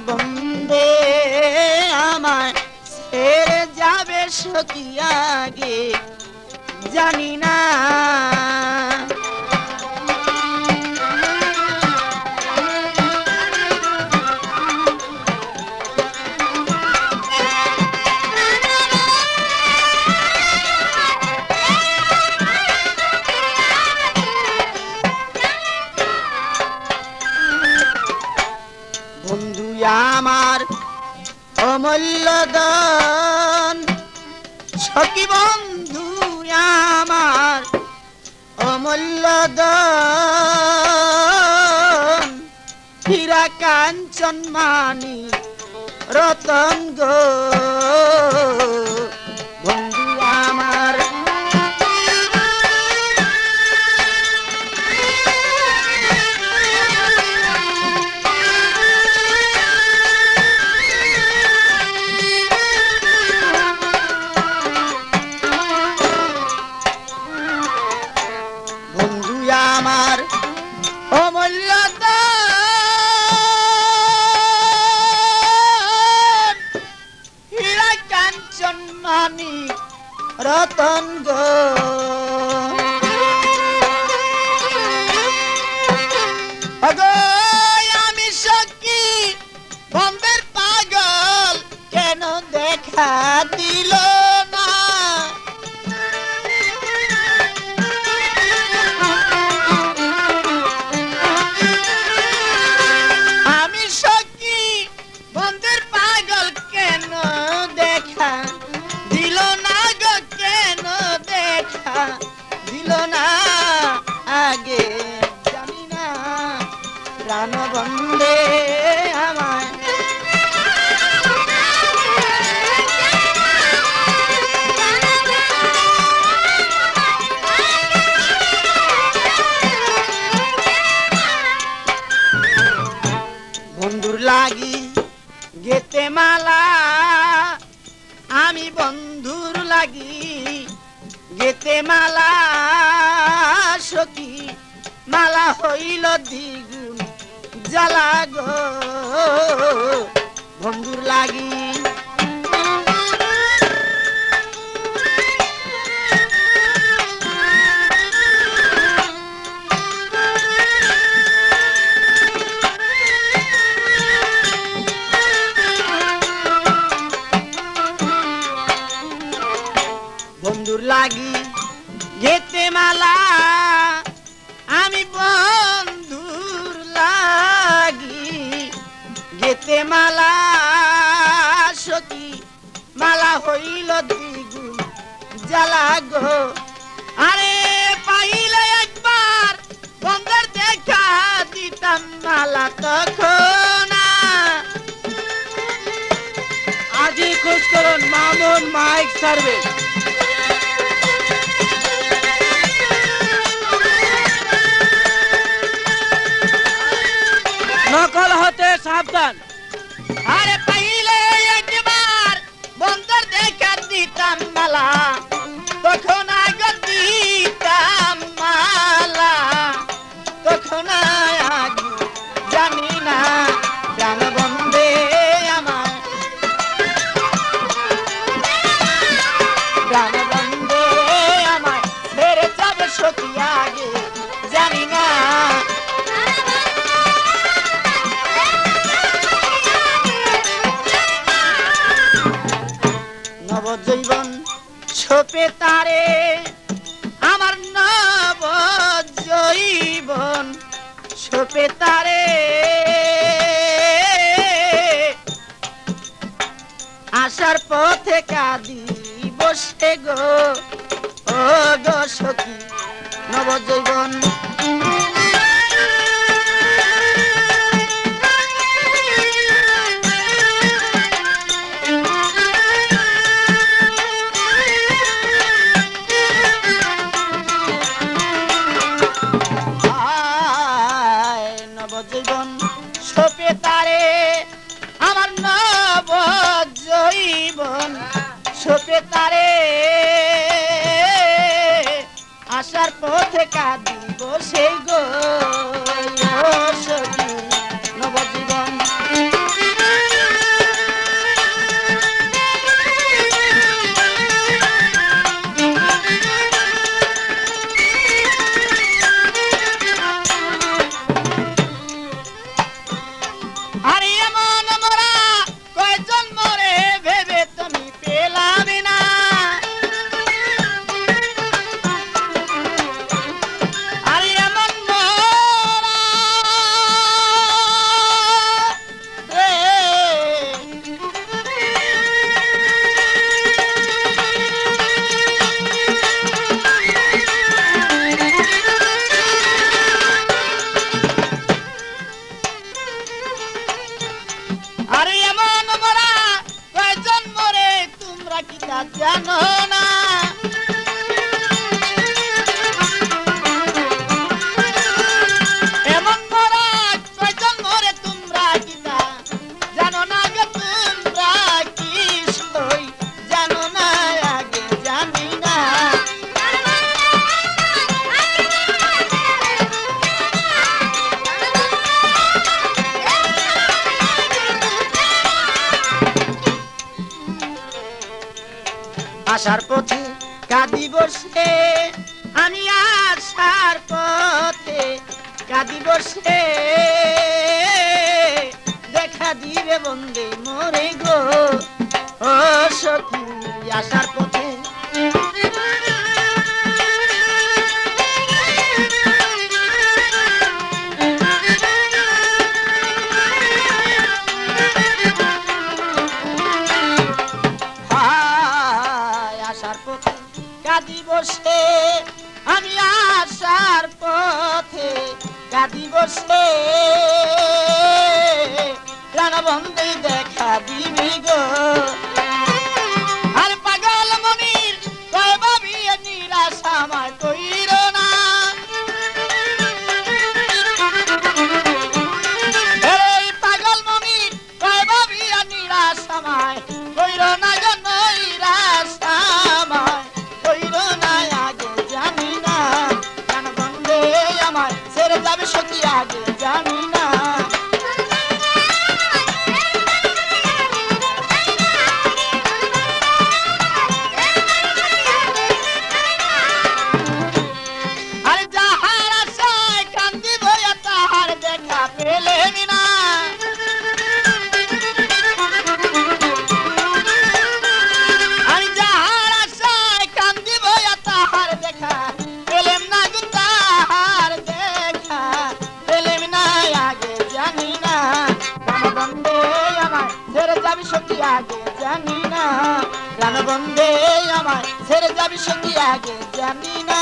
বন্দে আমায় ছেড়ে যাবে সখী আগে জানি না। বন্ধু আমার অমূল্য ধন, সখী বন্ধু আমার অমূল্য ধন, হীরা কাঞ্চন মানি রতন গো বন্ধু আমার। আমার অমূল্য ধন, হীরা কাঞ্চন মানি রতন গো আগো আমি সখী বন্ধের পাগল কেন দেখা দিল না। আগে জানি না প্রাণ বন্দে আমায় বন্ধুর লাগি গেতে মালা, আমি বন্ধুর লাগি গেতে মালা, সখী মালা হইল দ্বিগুণ জ্বালা গো বন্ধুর লাগি। বন্ধুর লাগি গেতে মালা, আমি বন্ধুর লাগি গেতে মালা, সখী মালা হইল দ্বিগুণ জ্বালা গো। আরে পাইলে একবার বন্ধের দেখা দিতাম মালা তখন। আজই খোঁজ করুন মামুন মাইক সার্ভিস। নকল হতে সাবধান। আরে পাইলে একবার বন্ধের দেখা দিতাম মালা তখন আগে দিতাম মালা, তখন আগে জানি না প্রাণ বন্দে আমার প্রাণ বন্দে আমার ছেড়ে যাবে সখী আগে জানি না। নবজীবন ছোপে তারে আমার নবজীবন ছোপে তারে, আসার পথে কাঁদি বসে গো ও গো সখী নবজীবন। নবজীবন ছোপে তারে আমার নবজীবন ছোপে তারে, আসার পথে কাঁদিব সেই গো সখী নবজীবন। তা জানো না এমন মরা কয়জন মরে তোমরা কি তা জানো না গে তোমরা কি সই জানো না আগে জানি না আসার পথে কাঁদি বসে আমি আসার পথে কাঁদি বসে দেখা দিবে বন্দে মোরে গো ও সখী আসার পথে আসার পথে কাঁদি বসে আমি আসার পথে কাঁদি বসে প্রাণবন্ধে দেখা দিবি গো আর পাগল মনির কয় ভাবি নিরাশা আমার কইর না এই পাগল মনির কয় ভাবি নিরাশা আমায় কইর না গো নৈরাশা আমায় কইর না আগে জানি না প্রাণবন্ধে আমার ছেড়ে যাবে সখী আগে জানি না আর যাহার আশায় কান্দি বইয়া তাহার দেখা পেলেন না আর যাহার আশায় কান্দি বইয়া তাহার দেখা পেলেন না গো তাহার দেখা পেলেন না আগে জানি না প্রাণবন্ধে আমার ছেড়ে যাবি সখী আগে জানি না প্রাণবন্ধে আমার ছেড়ে যাবি সখী আগে জানি না